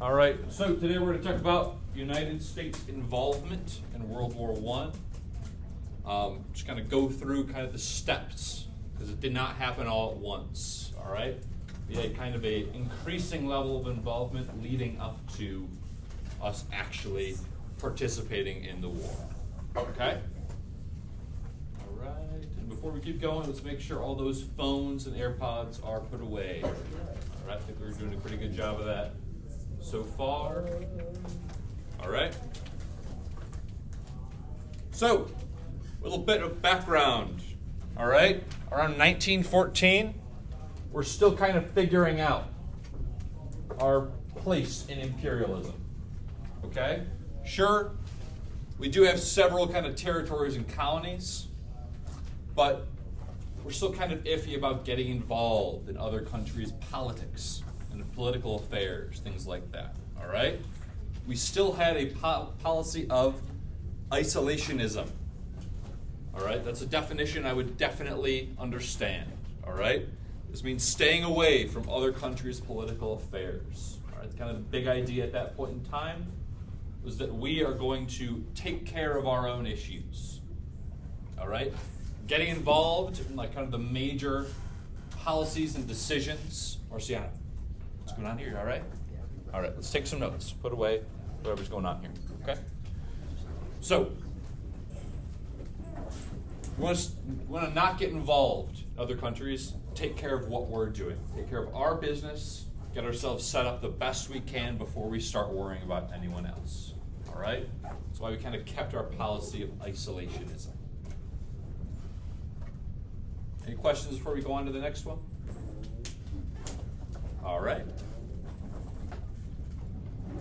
All right, so today we're going to talk about United States involvement in World War I. Just kind of go through kind of the steps, because it did not happen all at once, all right? We had kind of a increasing level of involvement leading up to us actually participating in the war, okay? All right, and before we keep going, let's make sure all those phones and AirPods are put away. All right, I think we're doing a pretty good job of that so far. All right. So, a little bit of background. All right. Around 1914, we're still kind of figuring out our place in imperialism. Okay? Sure, we do have several kind of territories and colonies, but we're still kind of iffy about getting involved in other countries' politics and political affairs, things like that, all right? We still had a policy of isolationism, all right? That's a definition I would definitely understand, all right? This means staying away from other countries' political affairs, all right? Kind of the big idea at that point in time was that we are going to take care of our own issues, all right? Getting involved in like kind of the major policies and decisions, Marciano, what's going on here, all right? All right, let's take some notes. Put away whatever's going on here, okay? So, we want to not get involved in other countries, take care of what we're doing, take care of our business, get ourselves set up the best we can before we start worrying about anyone else, all right? That's why we kind of kept our policy of isolationism. Any questions before we go on to the next one? All right.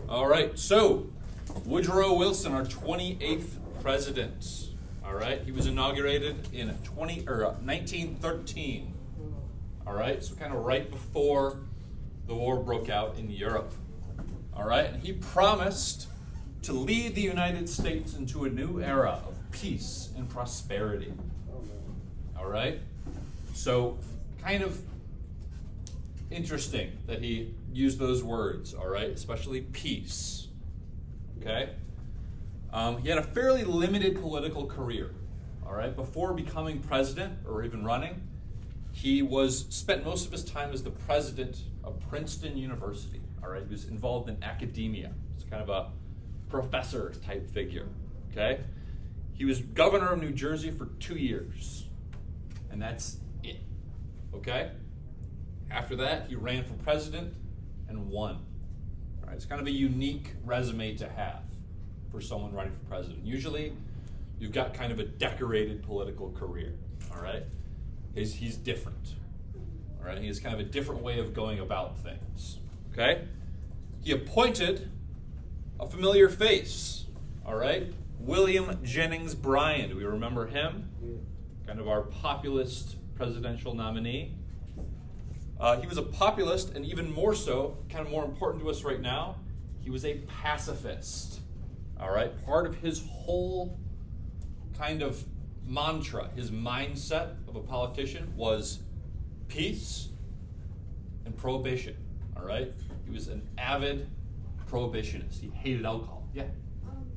All right, so Woodrow Wilson, our 28th president. All right, he was inaugurated in 1913. All right, so kind of right before the war broke out in Europe. All right, and he promised to lead the United States into a new era of peace and prosperity. All right, so kind of interesting that he used those words, all right, especially peace, okay? He had a fairly limited political career, all right? Before becoming president or even running, he spent most of his time as the president of Princeton University, all right? He was involved in academia. He's kind of a professor type figure, okay? He was governor of New Jersey for 2 years, and that's it, okay? After that, he ran for president and won. All right, it's kind of a unique resume to have for someone running for president. Usually, you've got kind of a decorated political career. All right, he's different. All right, he has kind of a different way of going about things. Okay, he appointed a familiar face. All right, William Jennings Bryan. Do we remember him? Kind of our populist presidential nominee. He was a populist, and even more so, kind of more important to us right now, he was a pacifist. All right, part of his whole kind of mantra, his mindset of a politician was peace and prohibition. All right, he was an avid prohibitionist. He hated alcohol. Yeah.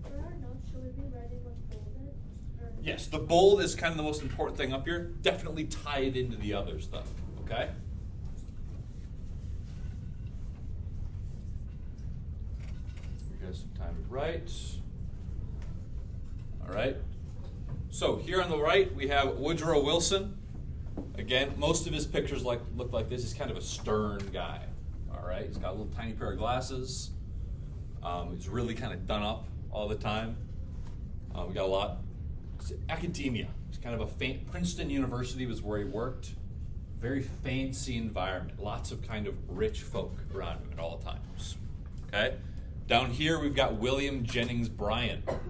For our notes, should we be writing what's bolded? Yes, the bold is kind of the most important thing up here. Definitely tie it into the others, though. Okay. Some time to write. All right. So here on the right, we have Woodrow Wilson. Again, most of his pictures look like this. He's kind of a stern guy. All right. He's got a little tiny pair of glasses. He's really kind of done up all the time. We got a lot. It's academia. It's kind of a Princeton University was where he worked. Very fancy environment. Lots of kind of rich folk around him at all times. Okay. Down here, we've got William Jennings Bryan. All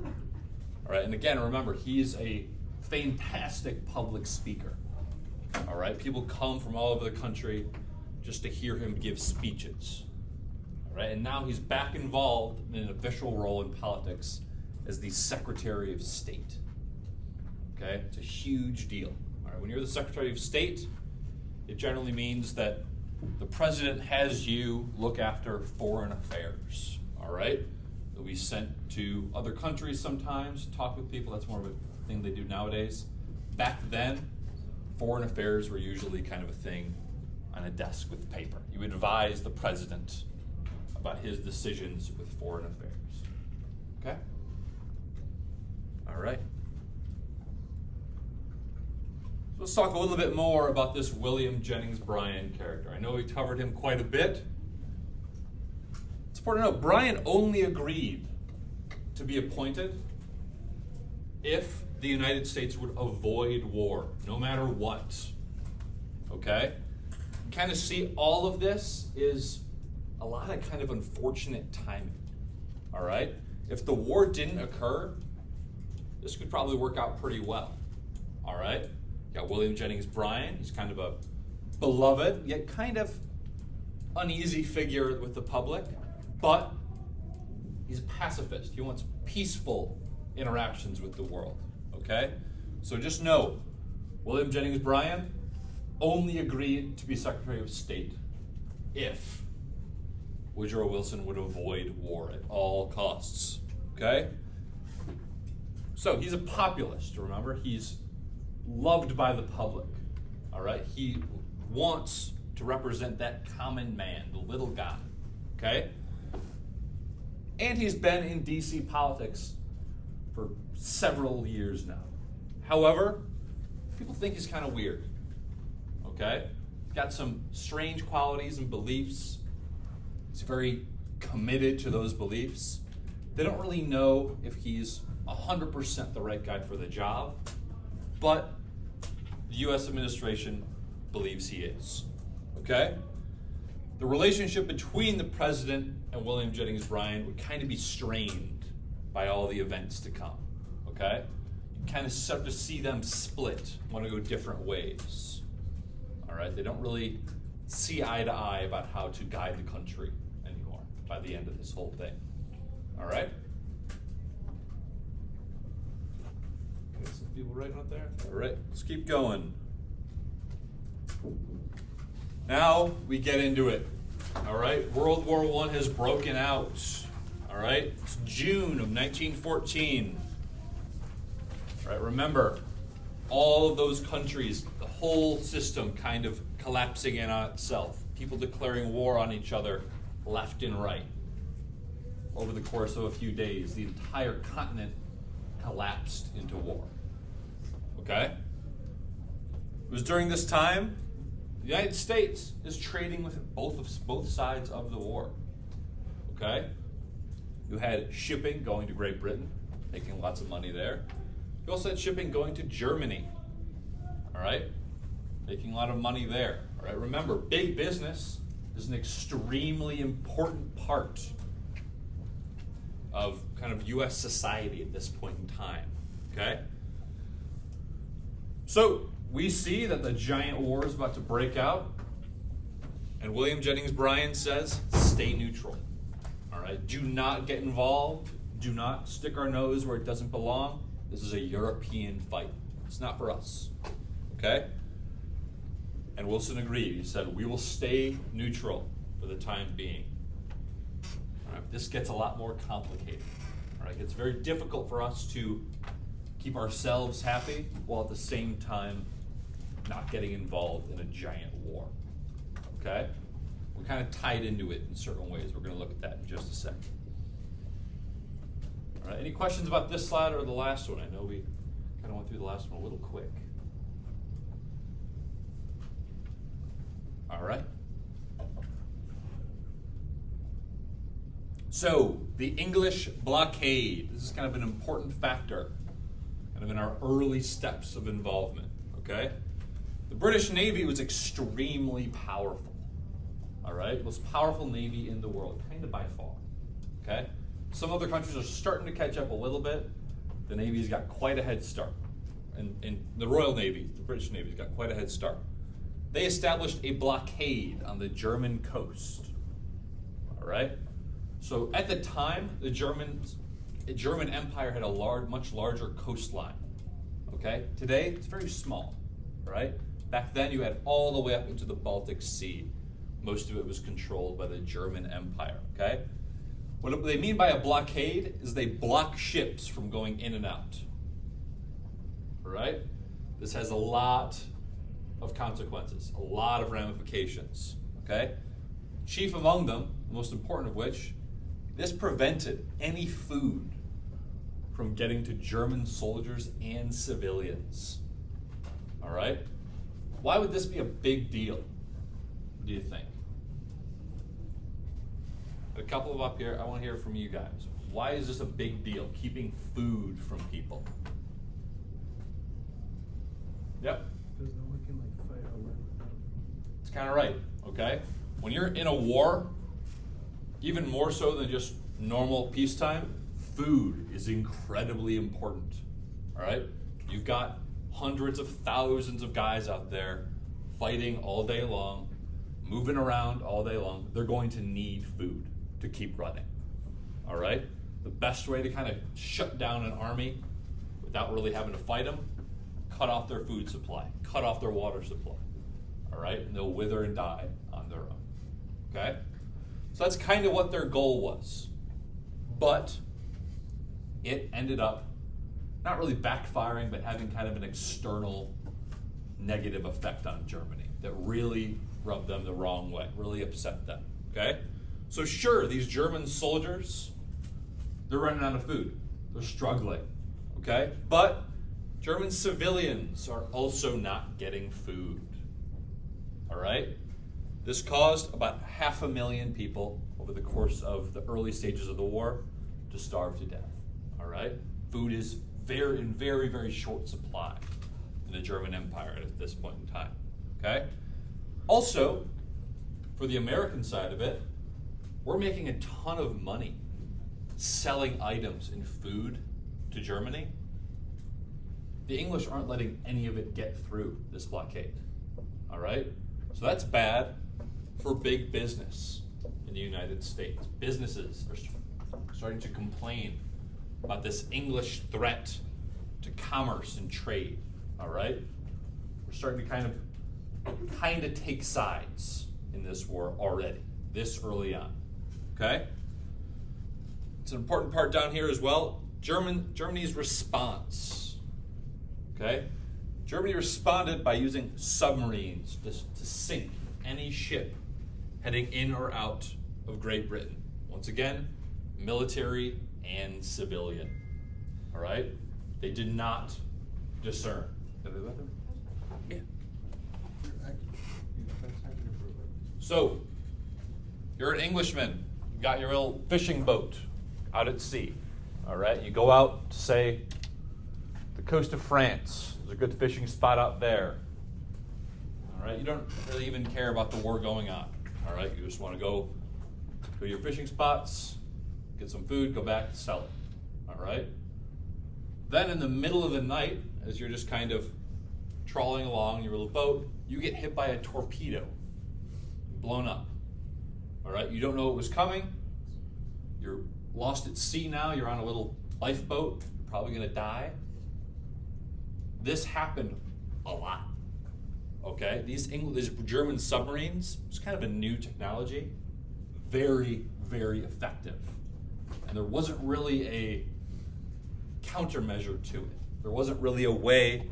right, and again, remember, he's a fantastic public speaker. All right, people come from all over the country just to hear him give speeches. All right, and now he's back involved in an official role in politics as the Secretary of State. Okay, it's a huge deal. All right, when you're the Secretary of State, it generally means that the president has you look after foreign affairs, all right? You'll be sent to other countries sometimes, talk with people. That's more of a thing they do nowadays. Back then, foreign affairs were usually kind of a thing on a desk with paper. You advise the president about his decisions with foreign affairs. Okay? All right. So let's talk a little bit more about this William Jennings Bryan character. I know we covered him quite a bit. It's important to note, Bryan only agreed to be appointed if the United States would avoid war, no matter what. Okay? You kind of see all of this is a lot of kind of unfortunate timing. All right? If the war didn't occur, this could probably work out pretty well. All right? You got William Jennings Bryan. He's kind of a beloved, yet kind of uneasy figure with the public, but he's a pacifist. He wants peaceful interactions with the world. Okay? So just know, William Jennings Bryan only agreed to be Secretary of State if Woodrow Wilson would avoid war at all costs. Okay? So he's a populist, remember? He's loved by the public. All right? He wants to represent that common man, the little guy. Okay? And he's been in D.C. politics for several years now. However, people think he's kind of weird. Okay? Got some strange qualities and beliefs. He's very committed to those beliefs. They don't really know if he's 100% the right guy for the job, but the U.S. administration believes he is. Okay? The relationship between the president and William Jennings Bryan would kind of be strained by all the events to come. Okay? You kind of start to see them split, want to go different ways. All right? They don't really see eye to eye about how to guide the country anymore by the end of this whole thing. All right? Got some people writing up there? All right, let's keep going. Now we get into it. All right, World War I has broken out. All right, it's June of 1914. All right, remember, all of those countries, the whole system kind of collapsing in on itself. People declaring war on each other left and right. Over the course of a few days, the entire continent collapsed into war. Okay? It was during this time the United States is trading with both sides of the war. Okay? You had shipping going to Great Britain, making lots of money there. You also had shipping going to Germany. All right? Making a lot of money there. All right? Remember, big business is an extremely important part of kind of U.S. society at this point in time. Okay? So we see that the giant war is about to break out, and William Jennings Bryan says, stay neutral. All right? Do not get involved. Do not stick our nose where it doesn't belong. This is a European fight. It's not for us. Okay? And Wilson agreed. He said, we will stay neutral for the time being. All right? This gets a lot more complicated. All right? It's very difficult for us to keep ourselves happy while at the same time not getting involved in a giant war. Okay? We're kind of tied into it in certain ways. We're going to look at that in just a second. All right, any questions about this slide or the last one? I know we kind of went through the last one a little quick. All right. So, the English blockade. This is kind of an important factor, kind of in our early steps of involvement, okay? The British Navy was extremely powerful, all right? Most powerful Navy in the world, kind of by far, okay? Some other countries are starting to catch up a little bit. The Navy's got quite a head start. And the Royal Navy, the British Navy's got quite a head start. They established a blockade on the German coast, all right? So at the time, the German Empire had a much larger coastline, okay? Today, it's very small, right? Back then, you had all the way up into the Baltic Sea, Most of it was controlled by the German Empire, okay? What they mean by a blockade is they block ships from going in and out, all right? This has a lot of consequences, a lot of ramifications, okay? Chief among them, the most important of which, this prevented any food from getting to German soldiers and civilians, all right? Why would this be a big deal, do you think? A couple of up here, I want to hear from you guys. Why is this a big deal, keeping food from people? Yep. Because no one can like fight or win without. It's kind of right, okay? When you're in a war, even more so than just normal peacetime, food is incredibly important, all right? You've got hundreds of thousands of guys out there fighting all day long, moving around all day long. They're going to need food to keep running, all right? The best way to kind of shut down an army without really having to fight them, cut off their food supply, cut off their water supply, all right? And they'll wither and die on their own, okay? So that's kind of what their goal was. But it ended up not really backfiring, but having kind of an external negative effect on Germany that really rubbed them the wrong way, really upset them, okay? So sure, these German soldiers, they're running out of food. They're struggling, okay? But German civilians are also not getting food, all right? This caused about 500,000 people over the course of the early stages of the war to starve to death, all right? Food is in very, very short supply in the German Empire at this point in time, okay? Also, for the American side of it, we're making a ton of money selling items and food to Germany. The English aren't letting any of it get through this blockade, all right? So that's bad for big business in the United States. Businesses are starting to complain about this English threat to commerce and trade, all right? We're starting to kind of take sides in this war already, this early on, okay? It's an important part down here as well, Germany's response, okay? Germany responded by using submarines to sink any ship heading in or out of Great Britain. Once again, military and civilian, all right? They did not discern. Yeah. So, you're an Englishman. You got your little fishing boat out at sea, all right? You go out to, say, the coast of France. There's a good fishing spot out there, all right? You don't really even care about the war going on, all right? You just want to go to your fishing spots, get some food, go back, sell it, all right? Then in the middle of the night, as you're just kind of trawling along your little boat, you get hit by a torpedo, blown up, all right? You don't know it was coming. You're lost at sea now. You're on a little lifeboat. You're probably going to die. This happened a lot, okay? These German submarines, it's kind of a new technology, very, very effective. And there wasn't really a countermeasure to it. There wasn't really a way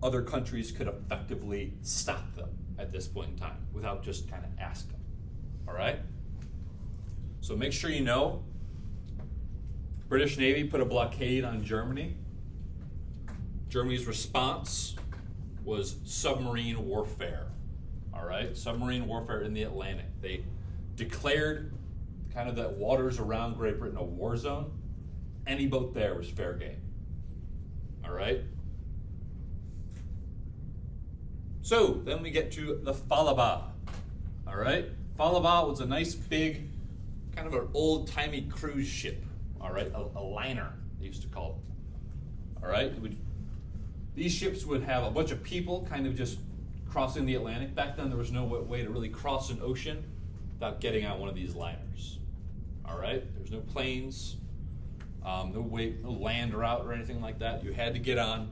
other countries could effectively stop them at this point in time without just kind of asking, all right? So make sure you know, British Navy put a blockade on Germany. Germany's response was submarine warfare, all right? Submarine warfare in the Atlantic. They declared kind of the waters around Great Britain a war zone. Any boat there was fair game, all right? So then we get to the Falaba, all right? Falaba was a nice big, kind of an old-timey cruise ship, all right? A liner, they used to call it, all right? These ships would have a bunch of people kind of just crossing the Atlantic. Back then, there was no way to really cross an ocean without getting on one of these liners, all right? There's no planes, no land route or anything like that. You had to get on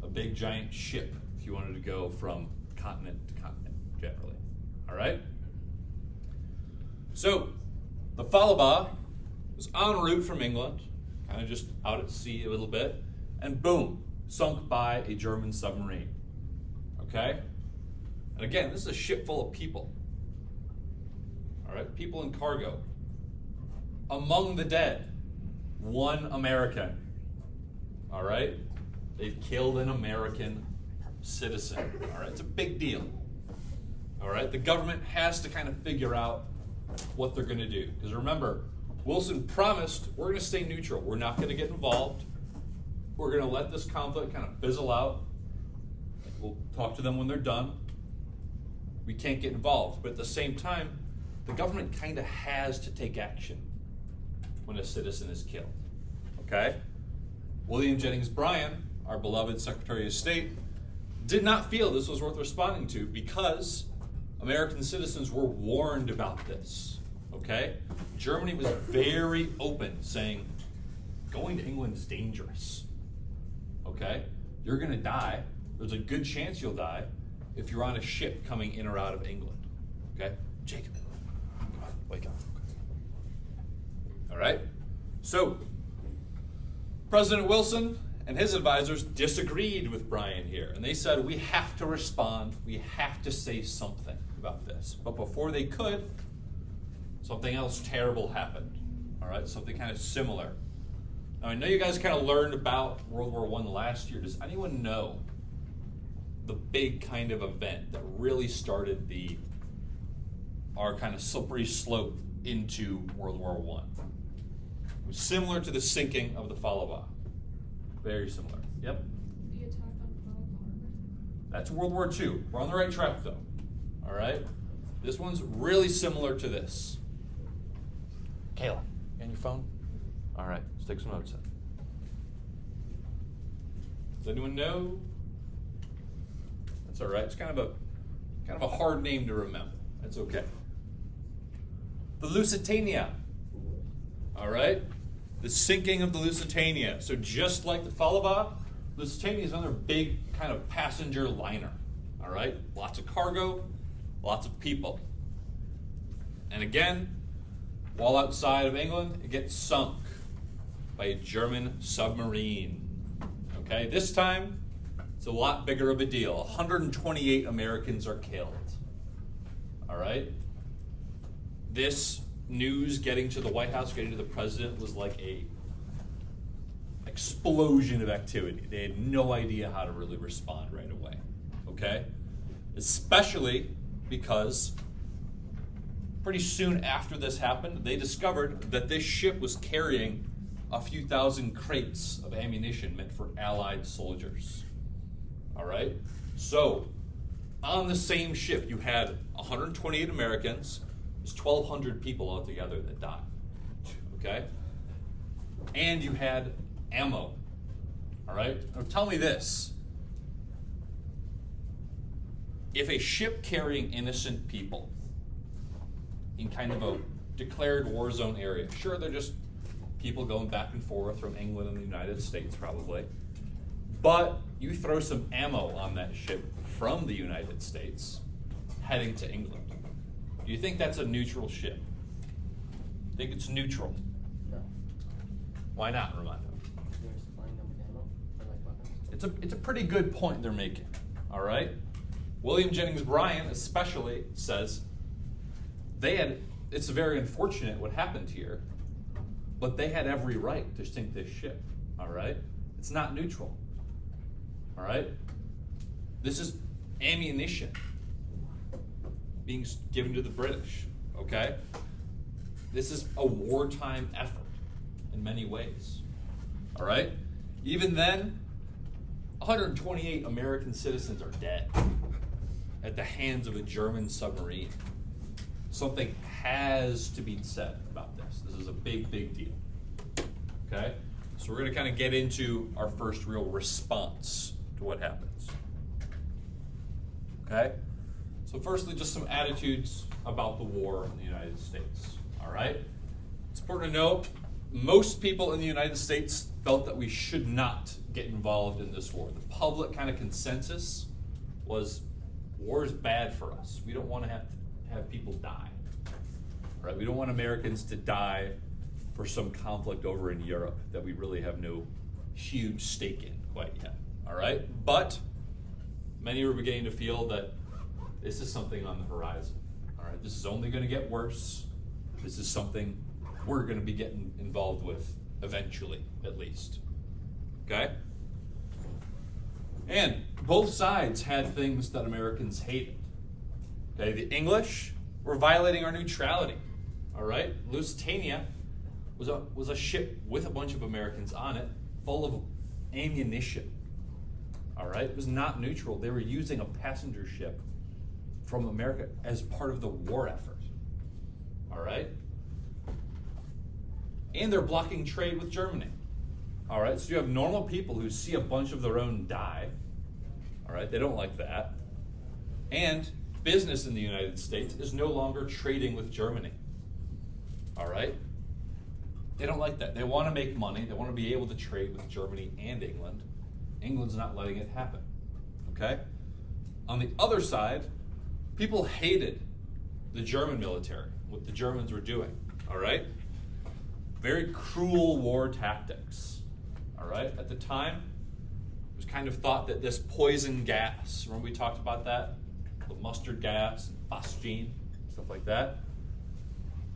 a big giant ship if you wanted to go from continent to continent, generally, all right? So, the Falaba was en route from England, kind of just out at sea a little bit, and boom, sunk by a German submarine. Okay? And again, this is a ship full of people. All right, people in cargo. Among the dead, one American. All right? They've killed an American citizen. All right, it's a big deal. All right, the government has to kind of figure out what they're going to do. Because remember, Wilson promised we're going to stay neutral. We're not going to get involved. We're going to let this conflict kind of fizzle out. We'll talk to them when they're done. We can't get involved. But at the same time, the government kind of has to take action when a citizen is killed. Okay? William Jennings Bryan, our beloved Secretary of State, did not feel this was worth responding to because American citizens were warned about this. Okay? Germany was very open, saying, going to England is dangerous. Okay? You're going to die. There's a good chance you'll die if you're on a ship coming in or out of England. Okay? Jacob, come on, wake up. All right? So, President Wilson and his advisors disagreed with Bryan here, and they said, we have to respond, we have to say something about this. But before they could, something else terrible happened. All right, something kind of similar. Now, I know you guys kind of learned about World War I last year. Does anyone know the big kind of event that really started our kind of slippery slope into World War I? It was similar to the sinking of the Falaba. Very similar. Yep. The attack on Pearl Harbor. That's World War II. We're on the right track, though. All right? This one's really similar to this. Kayla, you on your phone? All right, let's take some notes then. Does anyone know? That's all right. It's kind of a hard name to remember. That's okay. The Lusitania. All right? The sinking of the Lusitania. So just like the Falaba, Lusitania is another big kind of passenger liner. All right? Lots of cargo, lots of people. And again, while outside of England, it gets sunk by a German submarine. Okay? This time, it's a lot bigger of a deal. 128 Americans are killed. All right? This news getting to the White House, getting to the president, was like a explosion of activity. They had no idea how to really respond right away. Okay? Especially because pretty soon after this happened, they discovered that this ship was carrying a few thousand crates of ammunition meant for Allied soldiers. All right? So, on the same ship, you had 128 Americans. There's 1,200 people altogether that died. Okay? And you had ammo. All right? Now tell me this. If a ship carrying innocent people in kind of a declared war zone area, sure, they're just people going back and forth from England and the United States probably, but you throw some ammo on that ship from the United States heading to England. Do you think that's a neutral ship? Think it's neutral? No. Why not, Armando? They're supplying them with ammo or like weapons. It's a pretty good point they're making. All right? William Jennings Bryan especially says it's very unfortunate what happened here, but they had every right to sink this ship. All right? It's not neutral. All right? This is ammunition being given to the British, okay? This is a wartime effort in many ways, all right? Even then, 128 American citizens are dead at the hands of a German submarine. Something has to be said about this. This is a big, big deal, okay? So we're gonna kind of get into our first real response to what happens, okay? So firstly, just some attitudes about the war in the United States, all right? It's important to note, most people in the United States felt that we should not get involved in this war. The public kind of consensus was war is bad for us. We don't want to have people die, right? We don't want Americans to die for some conflict over in Europe that we really have no huge stake in quite yet, all right? But many are beginning to feel that this is something on the horizon, all right? This is only going to get worse. This is something we're going to be getting involved with eventually, at least, okay? And both sides had things that Americans hated. Okay, the English were violating our neutrality. All right, Lusitania was a ship with a bunch of Americans on it, full of ammunition. All right, it was not neutral. They were using a passenger ship from America as part of the war effort. All right, and they're blocking trade with Germany. All right, so you have normal people who see a bunch of their own die. All right, they don't like that. And business in the United States is no longer trading with Germany. All right, they don't like that. They want to make money. They want to be able to trade with Germany and England. England's not letting it happen. Okay? On the other side, people hated the German military, what the Germans were doing. All right? Very cruel war tactics. All right, at the time, it was kind of thought that this poison gas, remember we talked about that? The mustard gas, phosgene, stuff like that.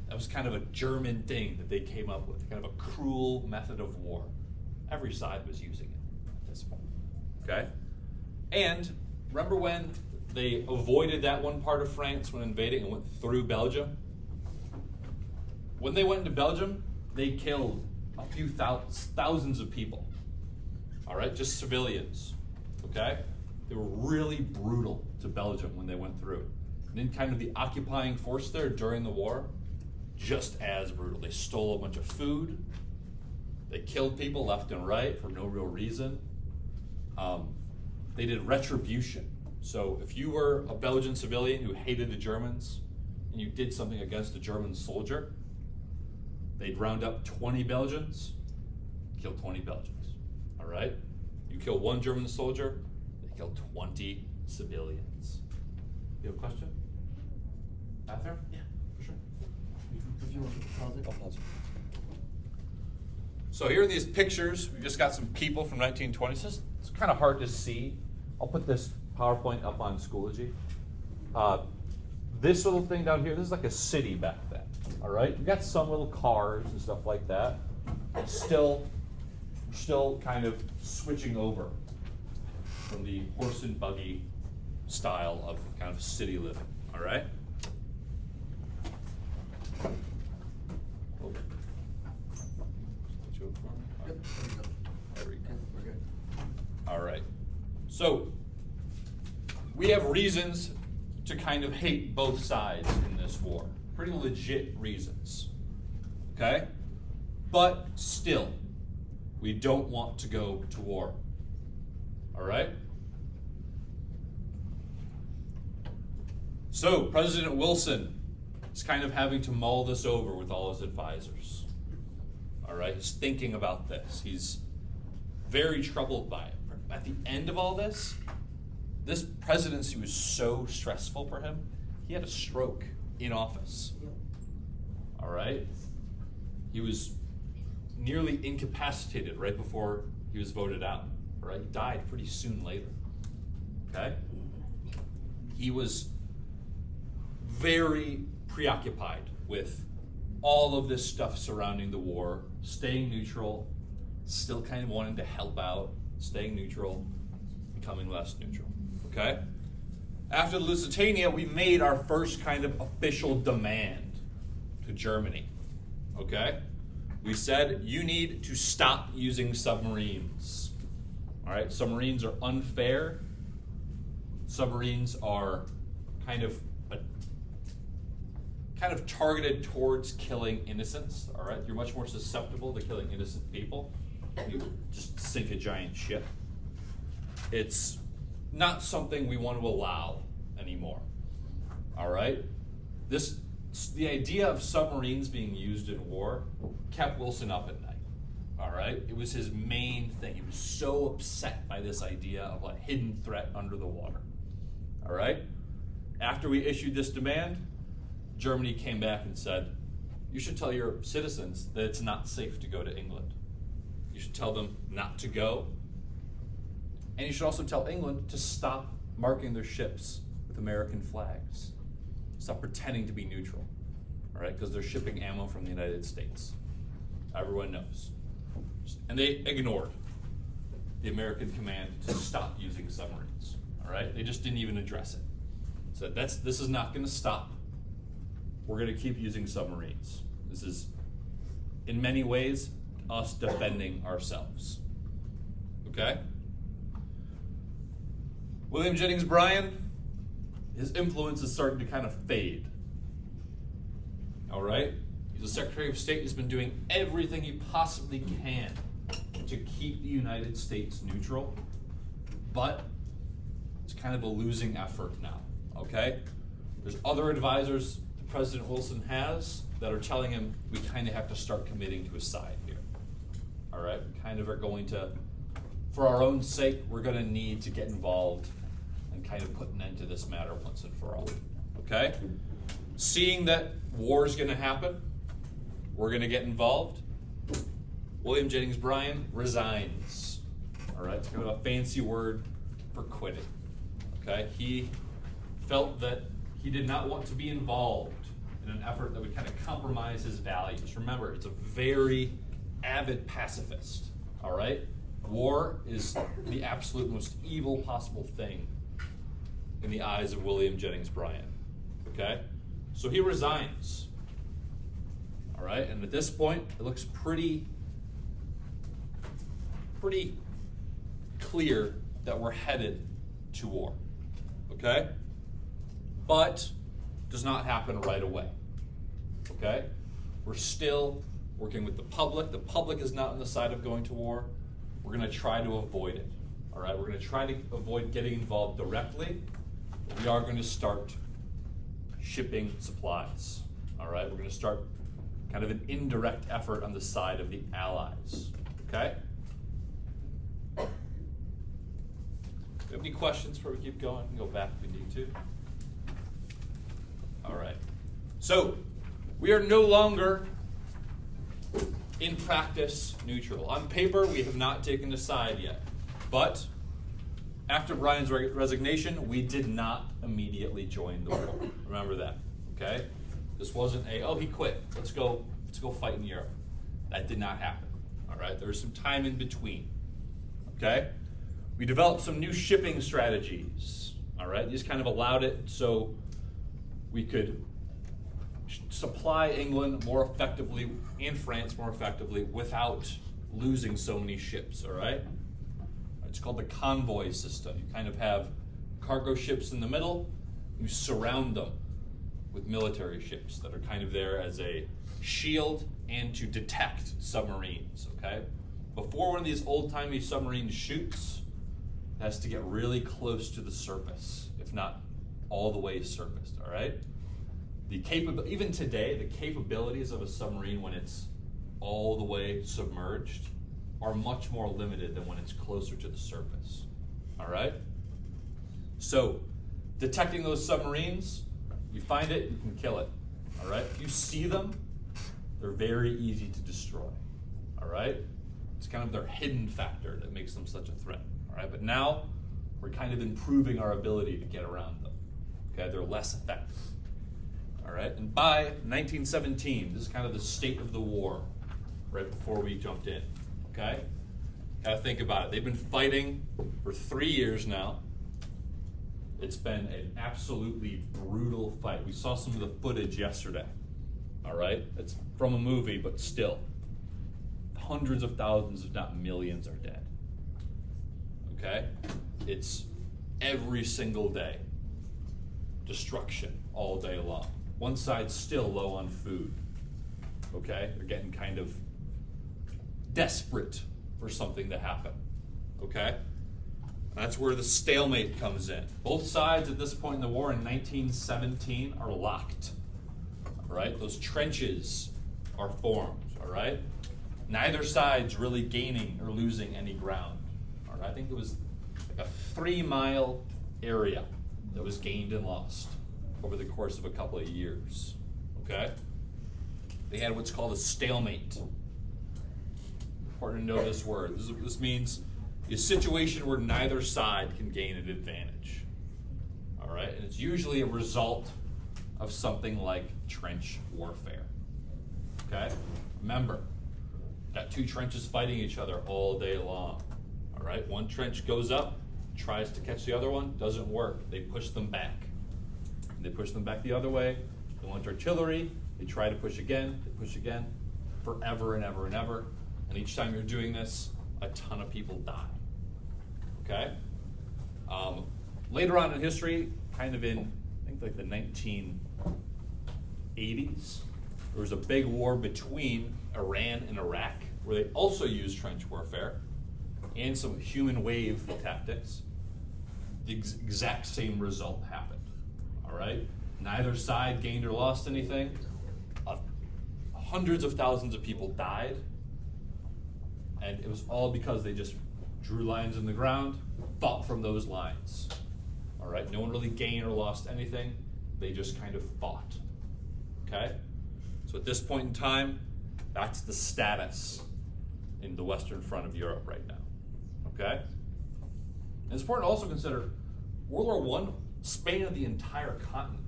That was kind of a German thing that they came up with, kind of a cruel method of war. Every side was using it at this point, okay? And remember when they avoided that one part of France when invading and went through Belgium? When they went into Belgium, they killed a few thousands of people, all right, just civilians, okay? They were really brutal to Belgium when they went through. And then kind of the occupying force there during the war, just as brutal. They stole a bunch of food. They killed people left and right for no real reason. They did retribution. So if you were a Belgian civilian who hated the Germans and you did something against a German soldier, they'd round up 20 Belgians, kill 20 Belgians, all right? You kill one German soldier, they kill 20 civilians. You have a question? Bathroom? Yeah, for sure. If you want to pause it. I'll pause it. So here are these pictures. We just got some people from 1920s. It's kind of hard to see. I'll put this PowerPoint up on Schoology. This little thing down here, this is like a city back then. All right, you got some little cars and stuff like that. Still kind of switching over from the horse and buggy style of kind of city living. All right. Oh. Yep, There we go. okay, we're good. All right. So we have reasons to kind of hate both sides in this war. Pretty legit reasons. Okay? But still, we don't want to go to war. All right? So President Wilson is kind of having to mull this over with all his advisors. All right? He's thinking about this. He's very troubled by it. At the end of all this presidency was so stressful for him, he had a stroke in office. All right? He was nearly incapacitated right before he was voted out. All right? He died pretty soon later. Okay? He was very preoccupied with all of this stuff surrounding the war, staying neutral, still kind of wanting to help out, staying neutral, becoming less neutral. Okay? After the Lusitania, we made our first kind of official demand to Germany. Okay? We said, you need to stop using submarines. All right? Submarines are unfair. Submarines are kind of targeted towards killing innocents. All right? You're much more susceptible to killing innocent people. You just sink a giant ship. It's not something we want to allow anymore. All right? The idea of submarines being used in war kept Wilson up at night. All right? It was his main thing. He was so upset by this idea of a hidden threat under the water. All right? After we issued this demand, Germany came back and said, you should tell your citizens that it's not safe to go to England. You should tell them not to go. And you should also tell England to stop marking their ships with American flags. Stop pretending to be neutral, all right? Because they're shipping ammo from the United States. Everyone knows. And they ignored the American command to stop using submarines, all right? They just didn't even address it. So this is not going to stop. We're going to keep using submarines. This is, in many ways, us defending ourselves, okay? William Jennings Bryan, his influence is starting to kind of fade. All right? He's a Secretary of State who's been doing everything he possibly can to keep the United States neutral, but it's kind of a losing effort now, okay? There's other advisors that President Wilson has that are telling him we kind of have to start committing to a side here. All right? We kind of are going to, for our own sake, we're going to need to get involved and kind of put an end to this matter once and for all. Okay? Seeing that war is going to happen, we're going to get involved. William Jennings Bryan resigns. All right? It's kind of a fancy word for quitting. Okay? He felt that he did not want to be involved in an effort that would kind of compromise his values. Remember, it's a very avid pacifist. All right? War is the absolute most evil possible thing in the eyes of William Jennings Bryan. Okay? So he resigns. All right? And at this point, it looks pretty clear that we're headed to war. Okay? But it does not happen right away. Okay? We're still working with the public. The public is not on the side of going to war. We're going to try to avoid it. All right? We're going to try to avoid getting involved directly. We are going to start shipping supplies. All right? We're going to start kind of an indirect effort on the side of the Allies. Okay? Do you have any questions before we keep going? We can go back if we need to. All right. So, we are no longer in practice neutral. On paper, we have not taken a side yet. But after Bryan's resignation, we did not immediately join the war. Remember that, okay? This wasn't he quit. Let's go fight in Europe. That did not happen. All right? There was some time in between. Okay? We developed some new shipping strategies. All right? These kind of allowed it so we could supply England more effectively and France more effectively without losing so many ships, all right? It's called the convoy system. You kind of have cargo ships in the middle, you surround them with military ships that are kind of there as a shield and to detect submarines, okay? Before one of these old-timey submarines shoots, it has to get really close to the surface, if not all the way surfaced, all right? Even today, the capabilities of a submarine when it's all the way submerged are much more limited than when it's closer to the surface, all right? So, detecting those submarines, you find it, you can kill it, all right? If you see them, they're very easy to destroy, all right? It's kind of their hidden factor that makes them such a threat, all right? But now, we're kind of improving our ability to get around them, okay? They're less effective. All right, and by 1917, this is kind of the state of the war right before we jumped in, okay? Gotta think about it. They've been fighting for 3 years now. It's been an absolutely brutal fight. We saw some of the footage yesterday, all right? It's from a movie, but still. Hundreds of thousands, if not millions, are dead, okay? It's every single day. Destruction all day long. One side's still low on food, okay? They're getting kind of desperate for something to happen, okay? That's where the stalemate comes in. Both sides at this point in the war in 1917 are locked, all right? Those trenches are formed, all right? Neither side's really gaining or losing any ground, all right? I think it was like a 3-mile area that was gained and lost over the course of a couple of years, okay? they had what's called a stalemate. Important to know this word. This means a situation where neither side can gain an advantage. All right, and it's usually a result of something like trench warfare. Okay, remember, got two trenches fighting each other all day long. All right, one trench goes up, tries to catch the other one, doesn't work. They push them back. And they push them back the other way. They want artillery. They try to push again. They push again, forever and ever and ever. And each time you're doing this, a ton of people die. Okay. Later on in history, kind of in I think like the 1980s, there was a big war between Iran and Iraq, where they also used trench warfare and some human wave tactics. The exact same result happened. All right? Neither side gained or lost anything. Hundreds of thousands of people died. And it was all because they just drew lines in the ground, fought from those lines. All right? No one really gained or lost anything. They just kind of fought. Okay? So at this point in time, that's the status in the Western Front of Europe right now. Okay? And it's important to also consider World War I spanned the entire continent.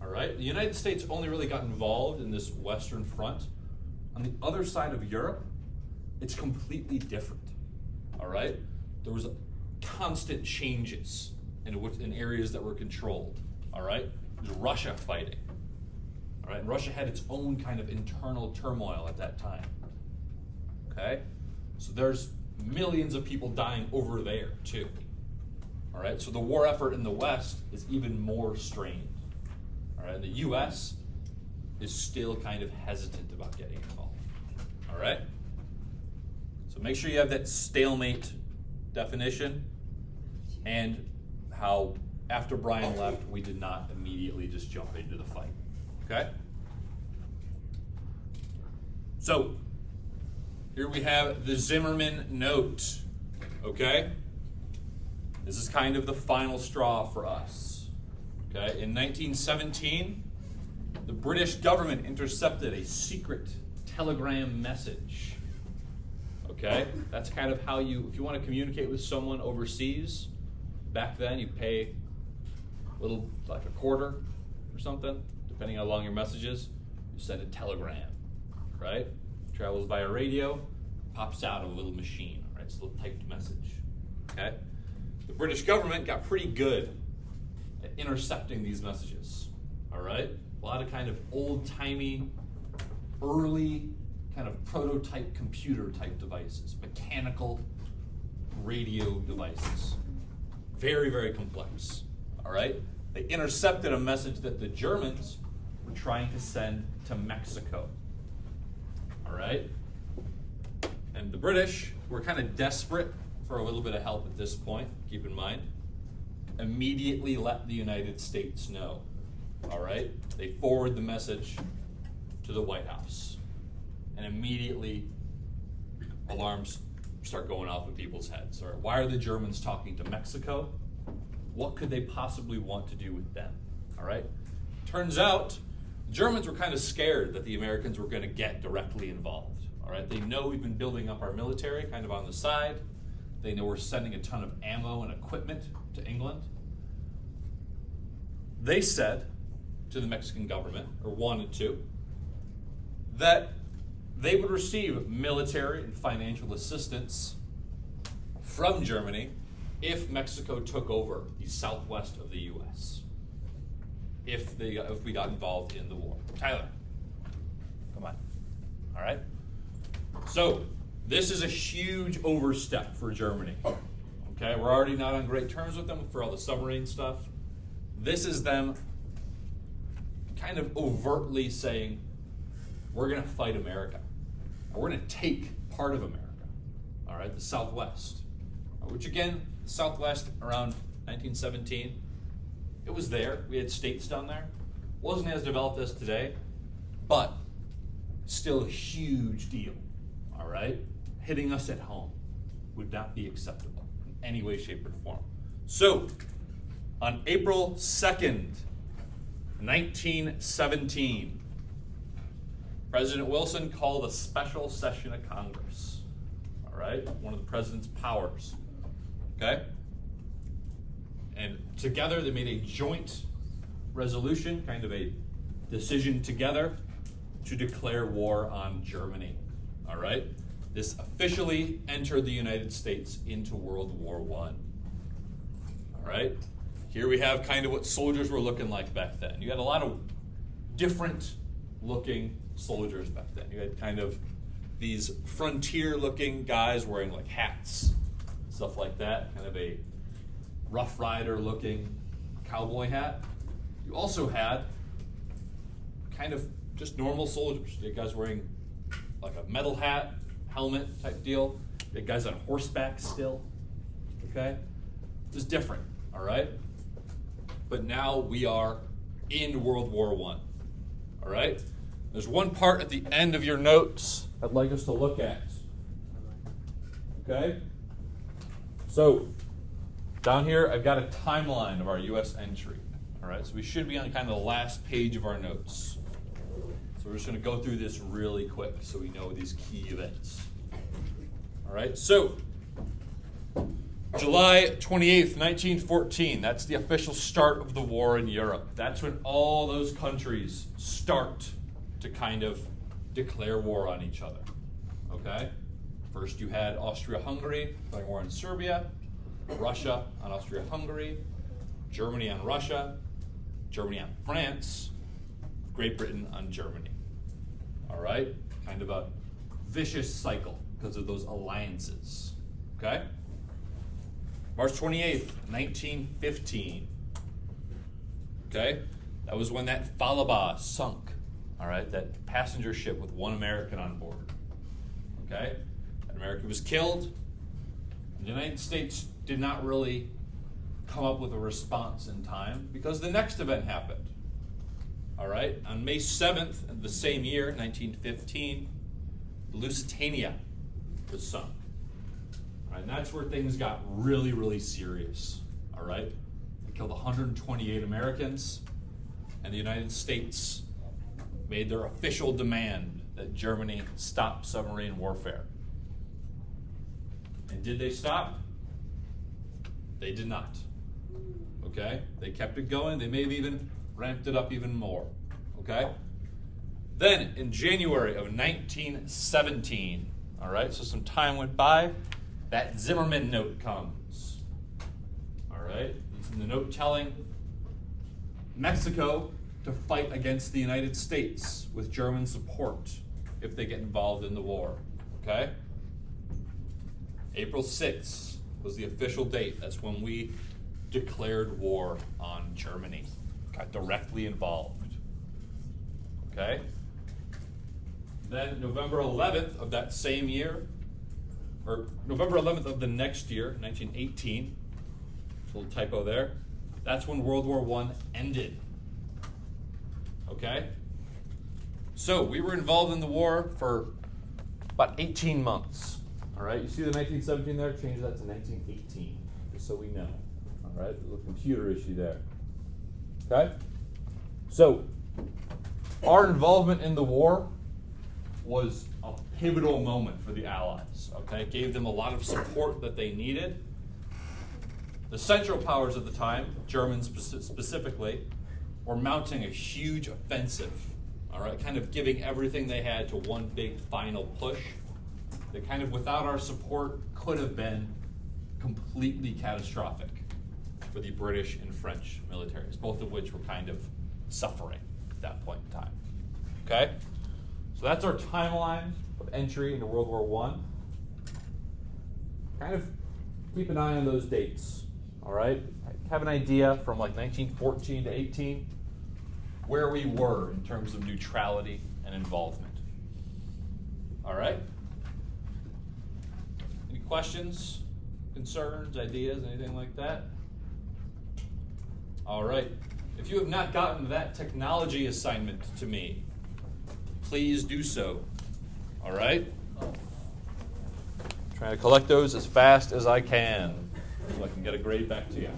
All right? The United States only really got involved in this Western Front. On the other side of Europe, it's completely different. All right? There was constant changes in areas that were controlled. All right? There's Russia fighting. All right? And Russia had its own kind of internal turmoil at that time. Okay? So there's millions of people dying over there too. All right? So the war effort in the West is even more strained. All right? The U.S. is still kind of hesitant about getting involved. All right? So make sure you have that stalemate definition and how after Brian left, we did not immediately just jump into the fight. Okay? So here we have the Zimmerman note. Okay? This is kind of the final straw for us. Okay? In 1917, the British government intercepted a secret telegram message. Okay? That's kind of how if you want to communicate with someone overseas, back then you pay a little, like a quarter or something, depending how long your message is. You send a telegram, right? Travels via radio, pops out of a little machine, right? It's a little typed message, okay? The British government got pretty good at intercepting these messages, all right? A lot of kind of old-timey, early kind of prototype computer type devices, mechanical radio devices. Very, very complex, all right? They intercepted a message that the Germans were trying to send to Mexico, all right? And the British were kind of desperate for a little bit of help at this point, keep in mind. Immediately let the United States know, all right? They forward the message to the White House. And immediately alarms start going off in people's heads. All right, why are the Germans talking to Mexico? What could they possibly want to do with them? All right. Turns out the Germans were kind of scared that the Americans were going to get directly involved. All right. They know we've been building up our military kind of on the side. They know we're sending a ton of ammo and equipment to England. They said to the Mexican government, or wanted to, that they would receive military and financial assistance from Germany if Mexico took over the southwest of the U.S. If we got involved in the war. Tyler, come on. All right. So this is a huge overstep for Germany. Okay, we're already not on great terms with them for all the submarine stuff. This is them kind of overtly saying, we're going to fight America. We're going to take part of America, all right, the Southwest, which again, the Southwest around 1917, it was there. We had states down there. Wasn't as developed as today, but still a huge deal, all right? Hitting us at home would not be acceptable in any way, shape, or form. So, on April 2nd, 1917, President Wilson called a special session of Congress. All right? One of the president's powers. Okay? And together they made a joint resolution, kind of a decision together, to declare war on Germany. All right? This officially entered the United States into World War I. All right? Here we have kind of what soldiers were looking like back then. You had a lot of different looking soldiers back then. You had kind of these frontier looking guys wearing like hats, stuff like that, kind of a Rough Rider looking cowboy hat. You also had kind of just normal soldiers. You had guys wearing like a metal hat, helmet type deal. You had guys on horseback still. Okay? It was different, all right? But now we are in World War I. All right? There's one part at the end of your notes I'd like us to look at. Okay? So, down here, I've got a timeline of our U.S. entry. All right? So we should be on kind of the last page of our notes. So we're just going to go through this really quick so we know these key events. All right? So, July 28th, 1914, that's the official start of the war in Europe. That's when all those countries start to kind of declare war on each other. Okay? First you had Austria-Hungary declaring war on Serbia, Russia on Austria-Hungary, Germany on Russia, Germany on France, Great Britain on Germany. All right? Kind of a vicious cycle because of those alliances. Okay? March 28th, 1915. Okay? That was when that Falaba sunk. All right? That passenger ship with one American on board. Okay? That American was killed. The United States did not really come up with a response in time because the next event happened. All right? On May 7th of the same year, 1915, the Lusitania was sunk. All right, and that's where things got really, really serious. All right? They killed 128 Americans, and the United States made their official demand that Germany stop submarine warfare. And did they stop? They did not. Okay? They kept it going. They may have even ramped it up even more. Okay? Then, in January of 1917, all right, so some time went by, that Zimmerman note comes. All right? It's in the note telling Mexico to fight against the United States with German support if they get involved in the war. Okay? April 6th was the official date. That's when we declared war on Germany. Got directly involved. Okay? Then November 11th of that same year, or November 11th of the next year, 1918, a little typo there, that's when World War I ended. Okay? So we were involved in the war for about 18 months. All right? You see the 1917 there? Change that to 1918, just so we know. All right? There's a computer issue there. Okay? So, our involvement in the war was a pivotal moment for the Allies. Okay? It gave them a lot of support that they needed. The Central Powers at the time, Germans specifically, were mounting a huge offensive. All right? Kind of giving everything they had to one big final push. That kind of, without our support, could have been completely catastrophic for the British and French militaries, both of which were kind of suffering at that point in time. Okay? So that's our timeline of entry into World War I. Kind of keep an eye on those dates. All right? Have an idea from like 1914 to 18 where we were in terms of neutrality and involvement. All right? Any questions, concerns, ideas, anything like that? All right. If you have not gotten that technology assignment to me, please do so. All right? Trying to collect those as fast as I can so I can get a grade back to you.